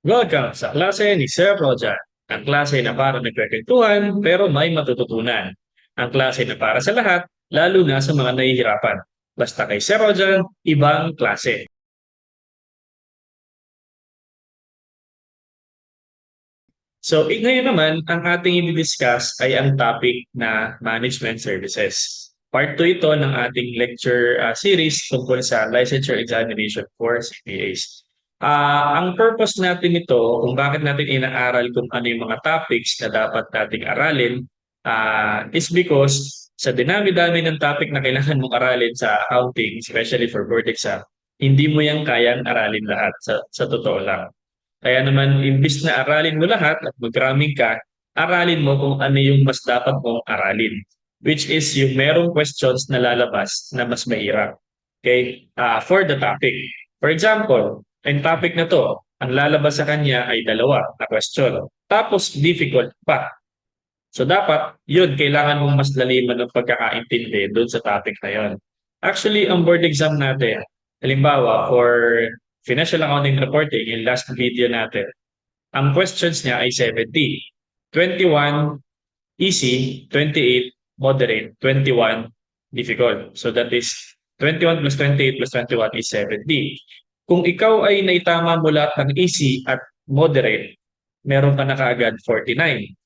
Welcome sa klase ni Sir Rojan. Ang klase na para nagkwentuhan pero may matututunan. Ang klase na para sa lahat, lalo na sa mga nahihirapan. Basta kay Sir Rojan, ibang klase. So, ngayon naman, ang ating i-discuss ay ang topic na management services. Part 2 ito ng ating lecture series tungkol sa licensure examination for CPAs. Ang purpose natin ito, kung bakit natin inaaral kung ano yung mga topics na dapat nating aralin, is because sa dinami-dami ng topic na kailangan mong aralin sa accounting, especially for board exam, hindi mo yan kayang aralin lahat sa totoo lang. Kaya naman, imbis na aralin mo lahat at magraming ka, aralin mo kung ano yung mas dapat mong aralin. Which is yung merong questions na lalabas na mas mahirap. Okay? For the topic. For example, ang topic na to, ang lalabas sa kanya ay dalawa na question. Tapos difficult pa. So dapat, yun, kailangan mong mas laliman ng pagkakaintindi doon sa topic na yun. Actually, ang board exam natin, halimbawa, for financial accounting reporting, yung last video natin, ang questions niya ay 70. 21 easy, 28 moderate, 21 difficult. So that is 21 plus 28 plus 21 is 70. Kung ikaw ay naitama mo lahat ng easy at moderate, meron ka na kaagad 49.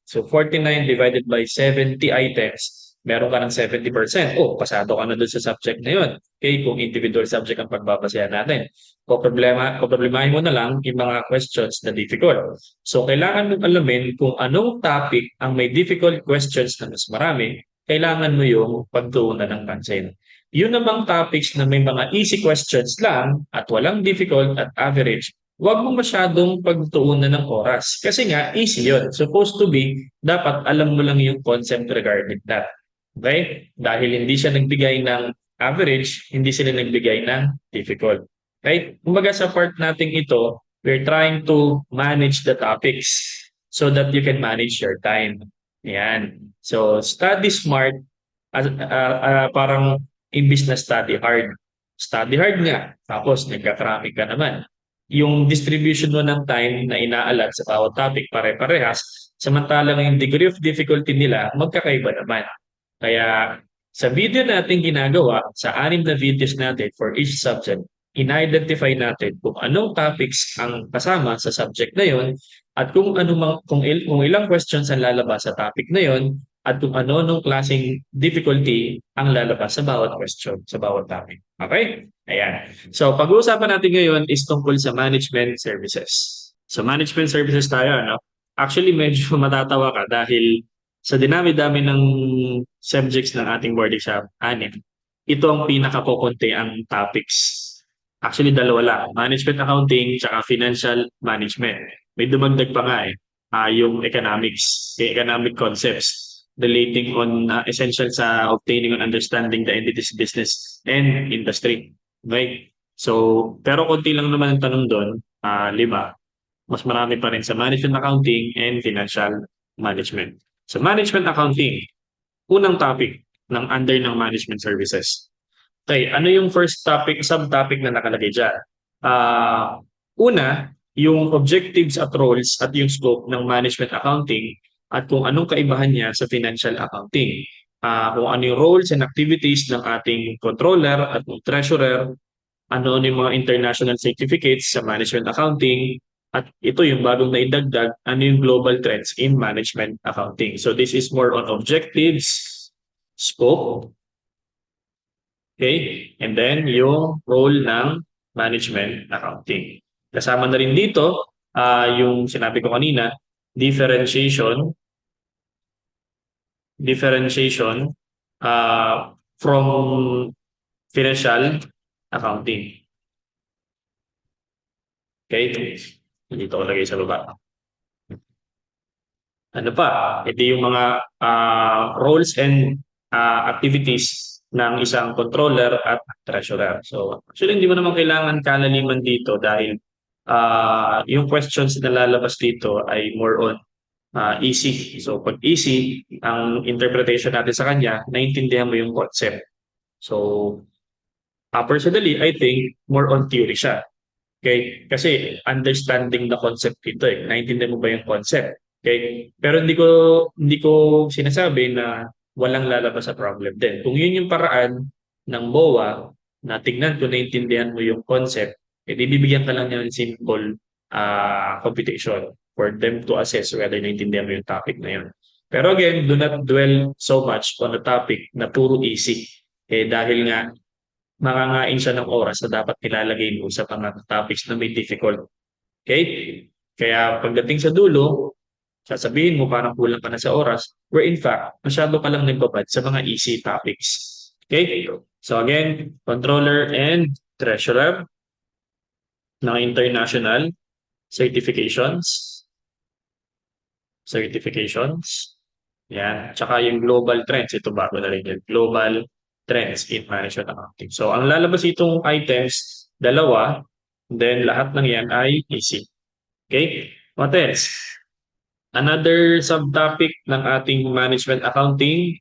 So 49 divided by 70 items, meron ka ng 70%. Oh, pasado ka na dun sa subject na yun. Okay, kung individual subject ang pagbabasehan natin. Problemahin mo na lang yung mga questions na difficult. So kailangan mong alamin kung anong topic ang may difficult questions na mas marami, kailangan mo yung pagtuunan ng pansin. Yun namang topics na may mga easy questions lang at walang difficult at average, huwag mo masyadong pagtuunan ng oras. Kasi nga, easy yun. Supposed to be, dapat alam mo lang yung concept regarding that. Okay? Dahil hindi siya nagbigay ng average, hindi sila nagbigay ng difficult. Okay? Kumbaga sa part nating ito, we're trying to manage the topics so that you can manage your time. Yan. So, study smart, parang imbis na study hard. Study hard nga, tapos nagka-traffic ka naman. Yung distribution mo ng time na inaalat sa bawat topic pare-parehas, samantalang yung degree of difficulty nila magkakaiba naman. Kaya sa video natin ginagawa, sa 6 na videos natin for each subject, in-identify natin kung anong topics ang kasama sa subject na yon at kung kung ilang questions ang lalabas sa topic na yon at kung ano nung klaseng difficulty ang lalabas sa bawat question, sa bawat topic. Okay? Ayan. So, pag-uusapan natin ngayon is tungkol sa management services. So, management services tayo, no? Actually, medyo matatawa ka dahil sa dinami-dami ng subjects ng ating board exam, 6, ito ang pinakakukunti ang topics. Actually, dalawa lang. Management accounting tsaka financial management. May dumagdag pa nga yung economics, economic concepts relating on essential sa obtaining and understanding the entity's business and industry. Okay? So, pero konti lang naman ang tanong doon, 5. Mas marami pa rin sa management accounting and financial management. So, management accounting, unang topic ng under ng management services. Okay, ano yung first topic, subtopic na nakalagay dyan? Una, yung objectives at roles at yung scope ng management accounting at kung anong kaibahan niya sa financial accounting. Kung ano yung roles and activities ng ating controller at ng treasurer, ano yung mga international certificates sa management accounting, at ito yung bagong naidagdag, ano yung global trends in management accounting. So this is more on objectives, scope, okay? And then yung role ng management accounting. Kasama na rin dito yung sinabi ko kanina, differentiation from financial accounting. Okay? Dito ko lagay sa baba. Ano pa? Ito yung mga roles and activities ng isang controller at treasurer. So, actually, hindi mo naman kailangan kalaliman dito dahil yung questions na lalabas dito ay more on easy. So, pag easy, ang interpretation natin sa kanya, naintindihan mo yung concept. So, personally, I think more on theory siya. Okay? Kasi understanding the concept dito eh. Naintindihan mo ba yung concept? Okay? Pero hindi ko sinasabi na walang lalabas sa problem din. Kung yun yung paraan ng BOA na tignan kung naintindihan mo yung concept, edi bibigyan ka lang niya ng simple computation for them to assess whether naintindihan mo yung topic na yun. Pero again, do not dwell so much on a topic na puro easy. Dahil nga mangangain siya ng oras na dapat nilalagay mo sa mga topics na may difficult. Okay? Kaya pagdating sa dulo, sasabihin mo parang kulang ka na sa oras, where in fact, masyado ka lang nagbabad sa mga easy topics. Okay? So again, controller and treasurer ng international certifications. Certifications. Yan. Tsaka yung global trends. Ito bago na rin yun. Global trends in management accounting. So, ang lalabas itong items, dalawa. Then, lahat ng yan ay easy. Okay? What else? Another subtopic ng ating management accounting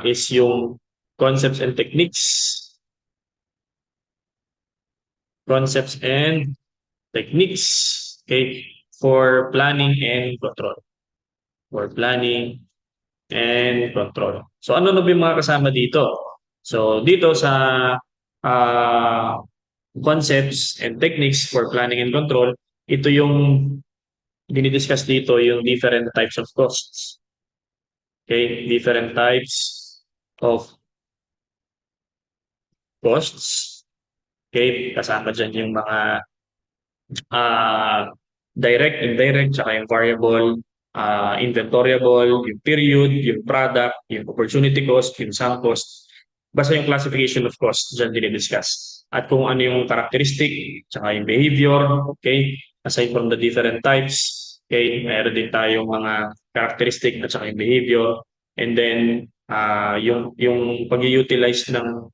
is yung concepts and techniques. Concepts and techniques. Okay? For planning and control. For planning and control. So ano na ba yung mga kasama dito? So dito sa uh, concepts and techniques for planning and control, ito yung dinidiscuss dito yung different types of costs. Okay, different types of costs. Okay, kasama dyan yung mga uh, direct, indirect, tsaka yung variable, inventoriable, yung period, yung product, yung opportunity cost, yung sunk cost. Basta yung classification of cost, dyan dinidiscuss. At kung ano yung characteristic, tsaka yung behavior, okay? Aside from the different types, okay? Meron din tayong mga characteristic at saka yung behavior. And then, yung pag-utilize ng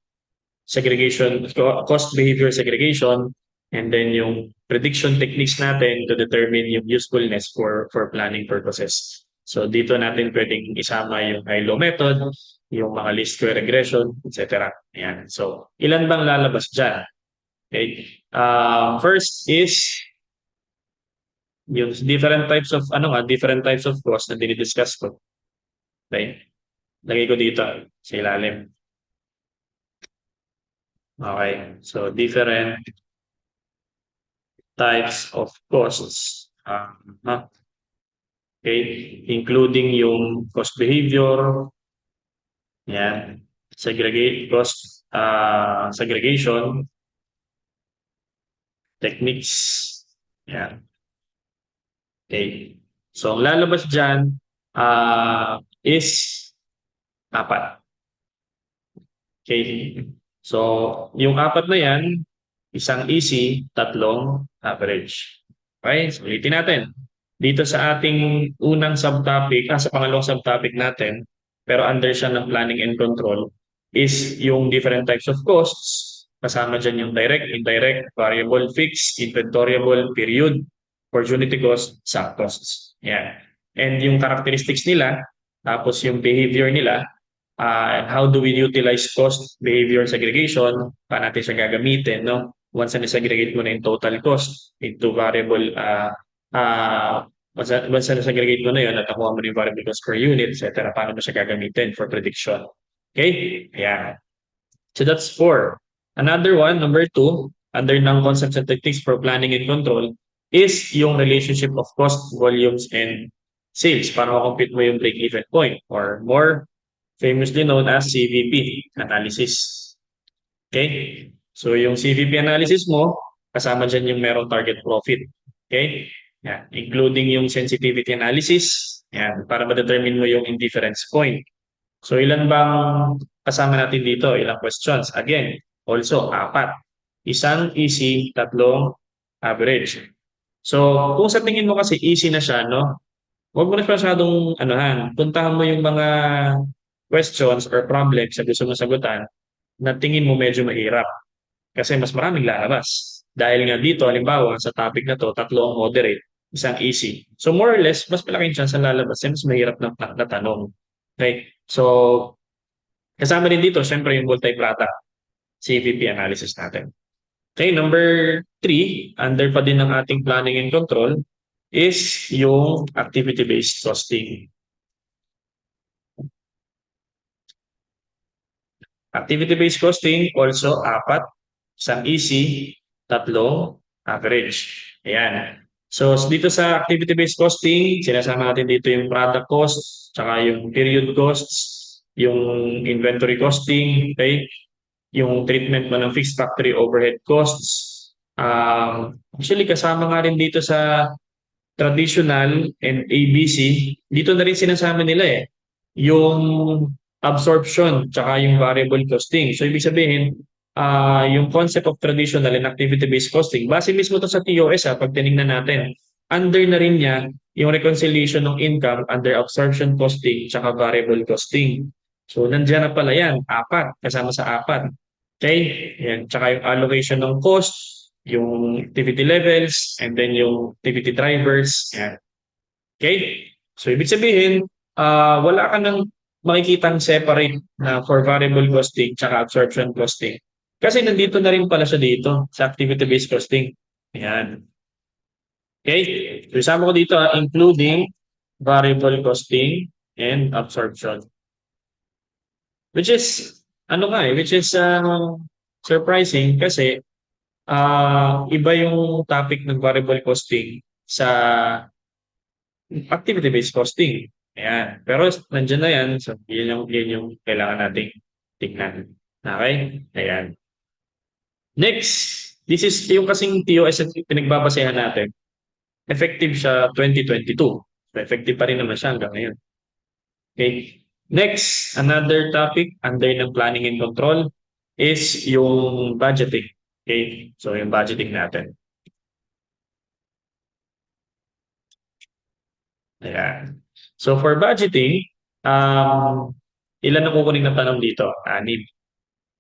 segregation, cost behavior segregation, and then yung prediction techniques natin to determine yung usefulness for planning purposes. So dito natin pwedeng isama yung high-low method, yung mga least square regression, etc. Ayan. So ilan bang lalabas dyan? Okay. First is yung different types of cost na dinidiscuss ko. Okay. Lagay ko dito sa ilalim. Okay. So different types of costs. Okay, including yung cost behavior, yan, segregation techniques, yan. Okay. So ang lalabas diyan is apat. Okay. So yung apat na yan, isang easy, tatlong average. Okay, so ulitin natin. Dito sa ating unang subtopic, sa pangalawang subtopic natin, pero under siya ng planning and control, is yung different types of costs. Kasama dyan yung direct, indirect, variable, fixed, inventoriable, period, opportunity cost, sunk costs. Yeah. And yung characteristics nila, tapos yung behavior nila, how do we utilize cost behavior segregation, paano natin siya gagamitin, no? Once na segregate mo na yung total cost into variable, once na segregate mo na yun, at nakuha mo na yung variable cost per unit, etc., paano mo siya gagamitin for prediction. Okay? Ayan. So that's 4. Another one, number 2, under ng concepts and techniques for planning and control, is yung relationship of cost, volumes, and sales para makompute mo yung break-even point, or more famously known as CVP analysis. Okay? So yung CVP analysis mo, kasama dyan yung merong target profit. Okay? Yan. Including yung sensitivity analysis, yan, para ma-determine mo yung indifference point. So ilan bang kasama natin dito? Ilang questions? Again, also 4. Isang easy, tatlong average. So kung sa tingin mo kasi easy na siya, no? Huwag mo na masyadong puntahan mo yung mga questions or problems na gusto mo sagutan na tingin mo medyo mahirap kasi mas maraming lalabas. Dahil nga dito, halimbawa, sa topic na to, tatlo ang moderate, isang easy. So more or less, mas malaking chance ang lalabas mas mahirap na tanong. Okay? So, kasama din dito, syempre yung multi-product CVP analysis natin. Okay, number 3, under pa din ng ating planning and control, is yung activity-based costing. Activity-based costing, also apat, isang easy, tatlong average. Ayan. So dito sa activity-based costing, sinasama natin dito yung product cost, tsaka yung period costs, yung inventory costing, okay? Yung treatment mo ng fixed factory overhead costs. Actually, kasama nga rin dito sa traditional and ABC, dito na rin sinasama nila yung absorption tsaka yung variable costing. So ibig sabihin, yung concept of traditional and activity-based costing, base mismo to sa TOS pag tinignan natin, under na rin niya yung reconciliation ng income under absorption costing tsaka variable costing. So nandiyan na pala yan, apat, kasama sa apat. Okay? Yan. Tsaka yung allocation ng cost, yung activity levels, and then yung activity drivers. Yan. Okay? So, ibig sabihin, wala ka nang makikitang separate na for variable costing tsaka absorption costing. Kasi nandito na rin pala siya dito sa activity-based costing. Ayan. Okay? So, isama ko dito including variable costing and absorption. Which is, ano nga which is surprising kasi iba yung topic ng variable costing sa activity-based costing. Ayan. Pero nandiyan na yan. So, yun yung kailangan nating tignan. Okay? Ayan. Next, this is yung kasing TOS at pinagbabasehan natin. Effective siya 2022. So, effective pa rin naman siya hanggang ngayon. Okay? Next, another topic under ng planning and control is yung budgeting. Okay? So, yung budgeting natin. Ayan. So, for budgeting, ilan na kukunin na tanong dito? Anim.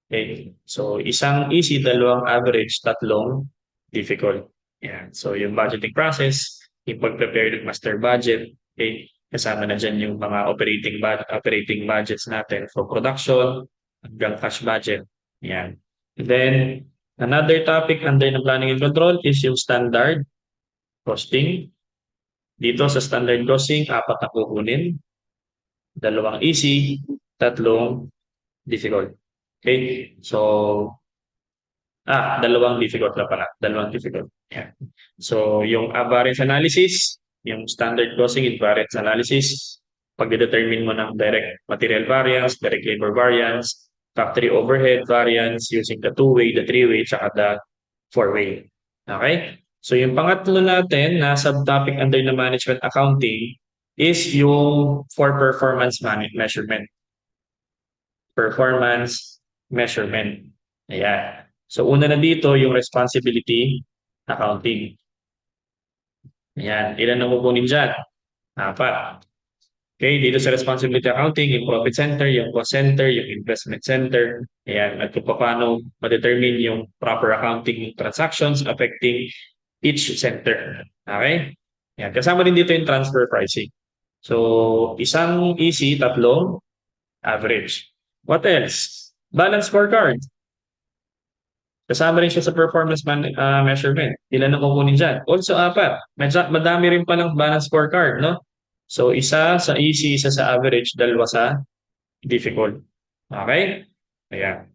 Okay. So, isang easy, dalawang average, tatlong difficult. Yan. So, yung budgeting process, yung pag-prepare ng master budget, okay, kasama na dyan yung mga operating budgets natin for production hanggang cash budget. Yan. And then, another topic under ng planning and control is yung standard costing. Dito sa standard costing, apat na kukunin, dalawang easy, tatlong difficult. Okay? So, dalawang difficult na pala. Dalawang difficult. Yeah. So, yung variance analysis, yung standard costing and variance analysis, pagdedetermine mo ng direct material variance, direct labor variance, factory overhead variance using the two-way, the three-way, tsaka the four-way. Okay? So, yung pangatlo natin na subtopic under the management accounting is yung for performance measurement. Performance measurement. Ayan. So, una na dito yung responsibility accounting. Ayan. Ilan na kukunin dyan? Apat. Okay, dito sa responsibility accounting, yung profit center, yung cost center, yung investment center. Ayan. At kung paano ma-determine yung proper accounting transactions affecting each center. Okay? Ayan. Kasama din dito yung transfer pricing. So, isang easy, tatlong average. What else? Balance scorecard. Kasama rin siya sa performance measurement. Ilan ang kukunin dyan? Also, apat. Madami rin palang balance scorecard, no? So, isa sa easy, isa sa average, dalawa sa difficult. Okay? Ayan.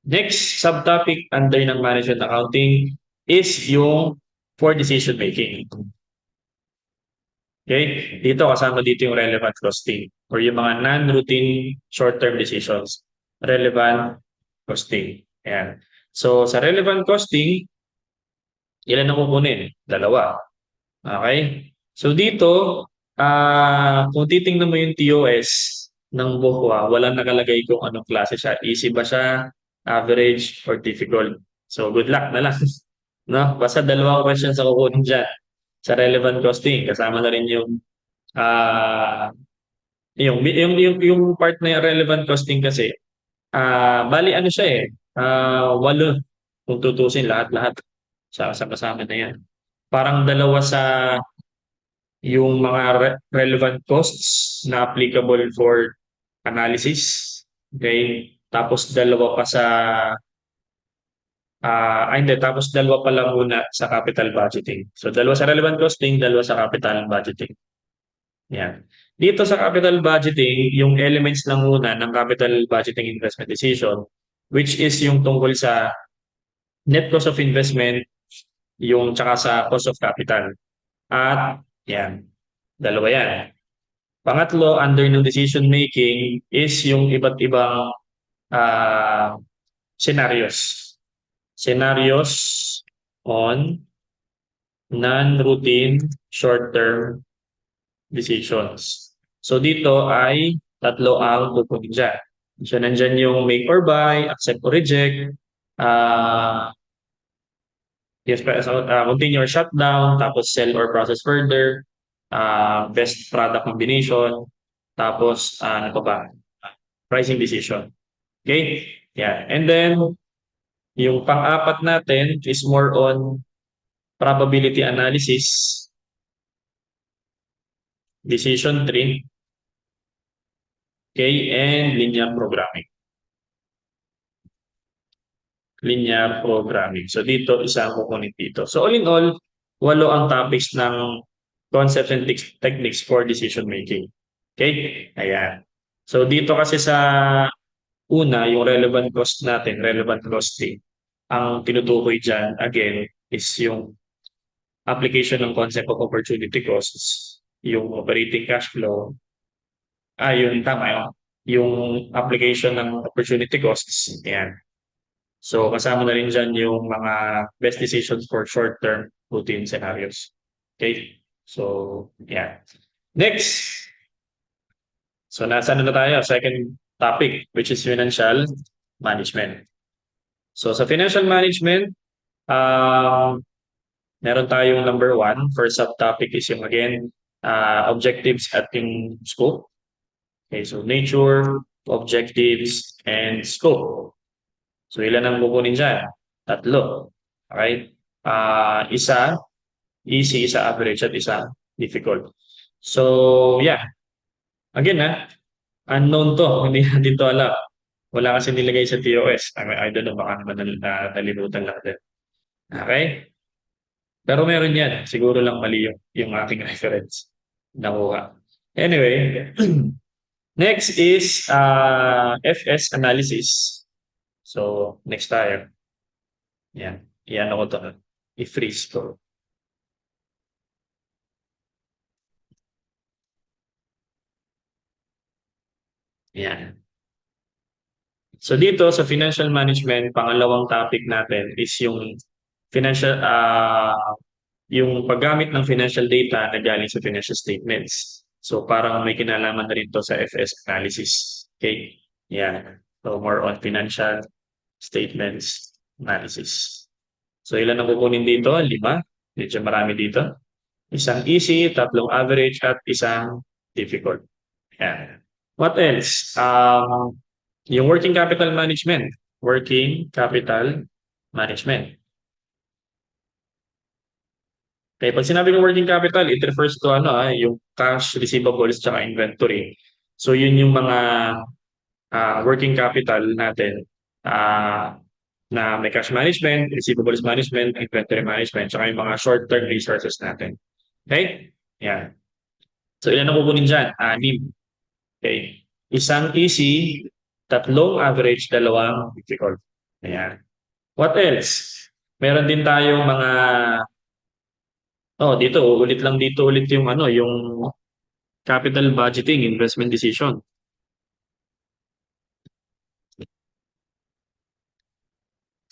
Next subtopic under ng management accounting is yung for decision making. Okay? Dito, kasama dito yung relevant costing or yung mga non-routine short-term decisions. Relevant costing. Ayan. So, sa relevant costing, ilan na kukunin? Dalawa. Okay? So, dito, kung titingnan mo yung TOS ng BOHWA, walang nakalagay kung anong klase siya. Easy ba siya? Average or difficult? So, good luck na lang. No? Basta dalawang questions sa kukunin dyan sa relevant costing. Kasama na rin ah yung part na yung relevant costing kasi, bali ano siya walo kung tutusin lahat-lahat sa kasama na yan. Parang dalawa sa yung mga relevant costs na applicable for analysis. Okay? Tapos dalawa pa sa Hindi. Tapos dalawa pa lang muna sa capital budgeting. So dalawa sa relevant costing, dalawa sa capital budgeting. Yan. Dito sa capital budgeting, yung elements lang muna ng capital budgeting investment decision, which is yung tungkol sa net cost of investment, yung tsaka sa cost of capital. At yan, dalawa yan. Pangatlo, under ng decision making is yung iba't ibang ah, scenarios. Scenarios on non-routine short-term decisions. So dito ay tatlo ang pupunin dyan. So nandyan yung make or buy, accept or reject, uh, yes, continue or shutdown, tapos sell or process further, best product combination, tapos ano pa ba? Pricing decision. Okay? Yeah. And then, yung pang-apat natin is more on probability analysis, decision tree, okay, and linear programming. Linear programming. So dito, isa ang kukunin dito. So all in all, 8 ang topics ng concepts and techniques for decision making. Okay? Ayan. So dito kasi sa una, yung relevant cost natin, relevant costing, ang tinutukoy dyan, again, is yung application ng concept of opportunity costs, yung operating cash flow, yun, tama yun. Yung application ng opportunity costs, yan. So, kasama na rin dyan yung mga best decisions for short-term routine scenarios. Okay? So, yeah. Next. So, nasa na tayo? Second topic, which is financial management. So, sa financial management, meron tayong number 1. First subtopic is yung, again, objectives at yung scope. Okay, so nature, objectives, and scope. So, ilan ang kukunin dyan? 3. Okay? Isa, easy, isa average, at isa difficult. So, yeah. Again, unknown to. Hindi natin to alam. Wala kasi nilagay sa TOS. I don't know, baka naman nalimutan lang din. Okay? Pero meron yan. Siguro lang mali yung aking reference. Nakuha. Anyway, next is FS analysis. So, next tayo. Yan. Yan ako to. I-freeze ko. Yan. So dito sa financial management, pangalawang topic natin is yung financial yung paggamit ng financial data na galing sa financial statements. So parang may kinalaman na rin to sa FS analysis. Okay? Yan. So more on financial statements analysis. So ilan ang kukunin dito? 5. Medyo marami dito. Isang easy, 3 average, at isang difficult. Yan. What else? Yung working capital management. Working capital management. Okay, pag sinabi ng working capital, it refers to yung cash, receivables, tsaka inventory. So yun yung mga working capital natin na may cash management, receivables management, inventory management, tsaka yung mga short-term resources natin. Okay? Yan. So ilan ang kukunin dyan? 6. Okay. Isang easy, 3 average, 2 difficult. Ayan. What else? Meron din tayong mga dito ulit lang dito ulit yung yung capital budgeting investment decision.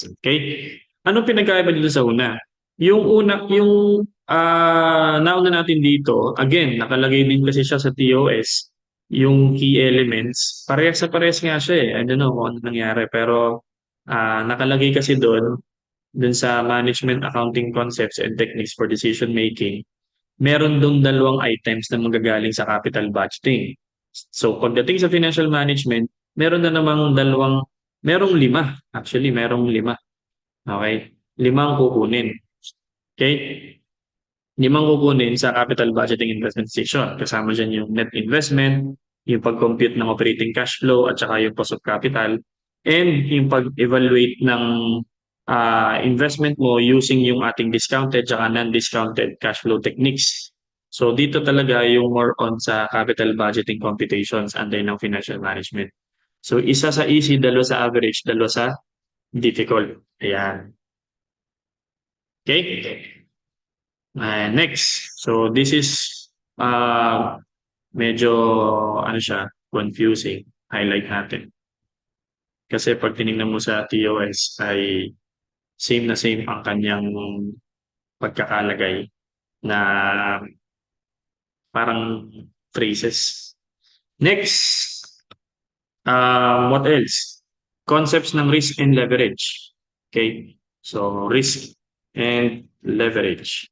Okay? Anong pinagkaiba dito sa una? Yung nauna natin dito, again, nakalagay din kasi siya sa TOS, yung key elements. Parehas sa parehas nga siya eh. I don't know kung ano nangyari. Pero nakalagay kasi doon sa management accounting concepts and techniques for decision making, meron doon 2 items na manggagaling sa capital budgeting. So pagdating sa financial management, meron na namang merong 5. Actually, merong 5. Okay? 5 kukunin. Okay? 5 kukunin sa capital budgeting investment decision. Kasama dyan yung net investment, yung pag-compute ng operating cash flow, at saka yung cost of capital, and yung pag-evaluate ng investment mo using yung ating discounted at non-discounted cash flow techniques. So dito talaga yung more on sa capital budgeting computations under ng financial management. So isa sa easy, dalawa sa average, dalawa sa difficult. Ayan. Okay? Next. So this is uh, medyo ano siya, confusing. Highlight natin. Kasi pag tinignan mo sa TOS ay same na same ang kanyang pagkakalagay na parang phrases. Next, what else? Concepts ng risk and leverage. Okay? So, risk and leverage.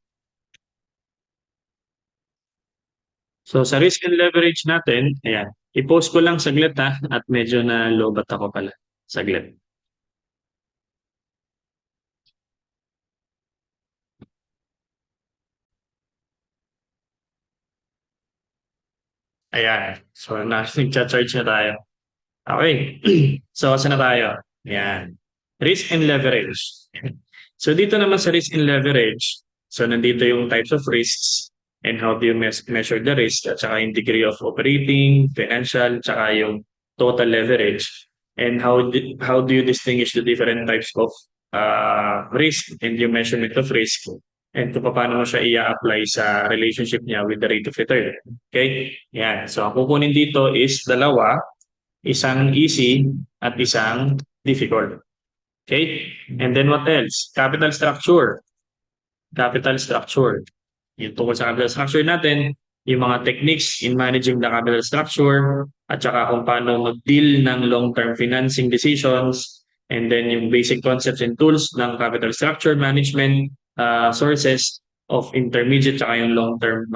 So, sa risk and leverage natin, ayan, i-post ko lang saglit ha, at medyo na lobat ako pala. Saglit. Ayan. So, nag-charge na tayo. Okay. So, saan na tayo? Ayan. Risk and leverage. So, dito naman sa risk and leverage, so nandito yung types of risks and how do you measure the risk at saka yung degree of operating, financial, tsaka yung total leverage and how do you distinguish the different types of risk and yung measurement of risk and kung paano mo siya i-apply sa relationship niya with the rate of return. Okay? Yan. So, ang kukunin dito is dalawa, isang easy at isang difficult. Okay? And then what else? Capital structure. Capital structure. Yung tungkol sa capital structure natin, yung mga techniques in managing the capital structure, at saka kung paano mag-deal ng long-term financing decisions, and then yung basic concepts and tools ng capital structure management, sources of intermediate, saka yung long-term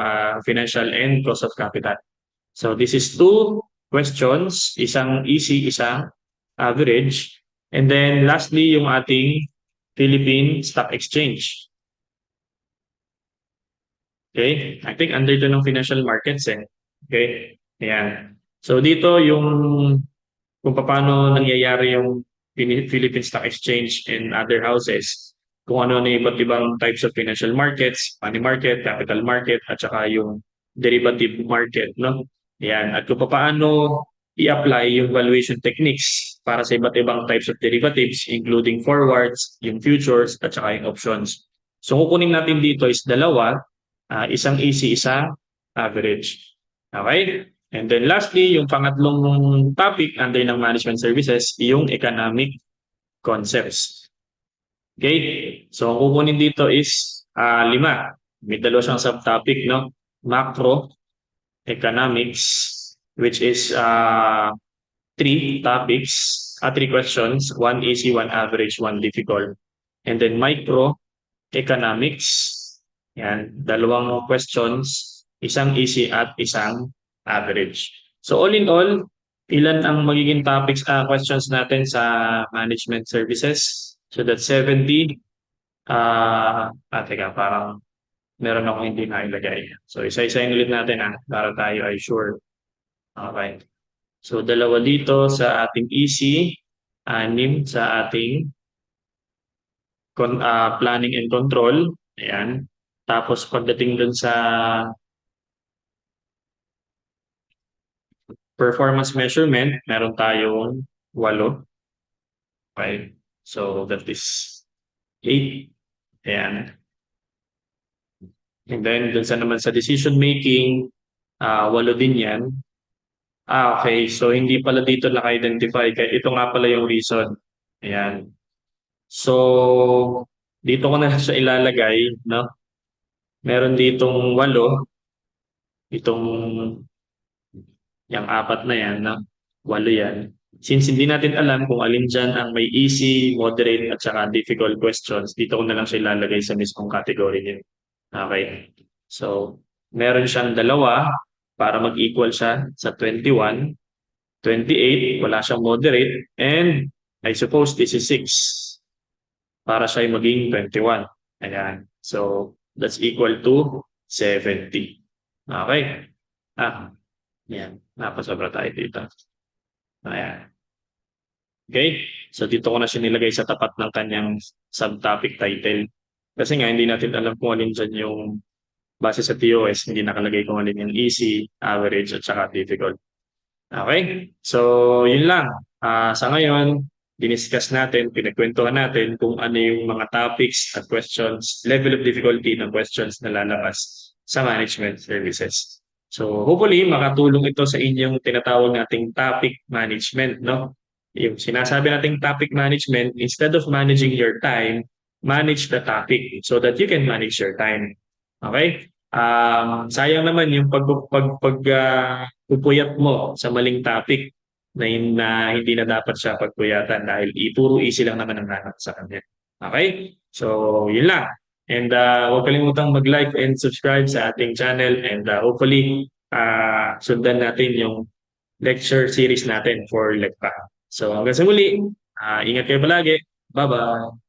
financial and cost of capital. So this is two questions, isang easy, isang average. And then lastly, yung ating Philippine Stock Exchange. Okay? I think under to ng financial markets eh. Okay? Ayan. So dito yung kung paano nangyayari yung Philippine Stock Exchange and other houses, kung ano na iba't ibang types of financial markets, money market, capital market, at saka yung derivative market, no? Ayan. At kung paano i-apply yung valuation techniques para sa iba't ibang types of derivatives, including forwards, yung futures, at saka yung options. So kukunin natin dito is dalawa, isang easy, isang average. Okay? And then lastly, yung pangatlong topic under ng management services, yung economic concepts. Okay? So ang kukunin dito is lima. May dalawa siyang subtopic, no? Macro, economics, which is three topics, three questions, one easy, one average, one difficult. And then micro, economics, yan, dalawang questions, isang easy at isang average. So all in all, ilan ang magiging topics, questions natin sa management services? So that's 70. Teka, parang meron akong hindi nailagay. So isa-isahin ulit natin para tayo ay sure. Okay. So dalawa dito sa ating easy, anim sa ating planning and control. Ayan. Tapos pagdating dun sa performance measurement, meron tayong 8. Okay. So that is 8. Ayan. And then dun sa naman sa decision making, 8 din yan. Okay. So hindi pala dito naka-identify. Kaya ito nga pala yung reason. Ayan. So dito ko na siya ilalagay, no? Meron ditong 8, itong yung 4 na yan, no? 8 yan. Since hindi natin alam kung alin dyan ang may easy, moderate, at saka difficult questions, dito ko na lang siya ilalagay sa mismong category niya. Okay? So, meron siyang dalawa para mag-equal siya sa 21. 28, wala siyang moderate. And I suppose this is 6 para siya ay maging 21. Ayan. So, that's equal to 70. Okay? Ah, yan. Napasobra tayo dito. Ayan. Okay? So dito ko na siya nilagay sa tapat ng kanyang subtopic title. Kasi nga hindi natin alam kung alin dyan yung base sa TOS, hindi nakalagay kung alin yung easy, average, at saka difficult. Okay? So, yun lang. Sa ngayon, diniscuss natin, pinagkwentuhan natin kung ano yung mga topics at questions, level of difficulty ng questions na lalabas sa management services. So, hopefully, makatulong ito sa inyong tinatawag nating topic management, no? Yung sinasabi nating topic management, instead of managing your time, manage the topic so that you can manage your time. Okay? Sayang naman yung pupuyat mo sa maling topic na hindi na dapat siya pagpuyatan dahil puro easy lang naman ang nanak sa kanya. Okay? So, yun lang. And huwag kalimutang mag-like and subscribe sa ating channel and hopefully sundan natin yung lecture series natin for LECPA. So hanggang sa muli, ingat kayo palagi. Bye-bye!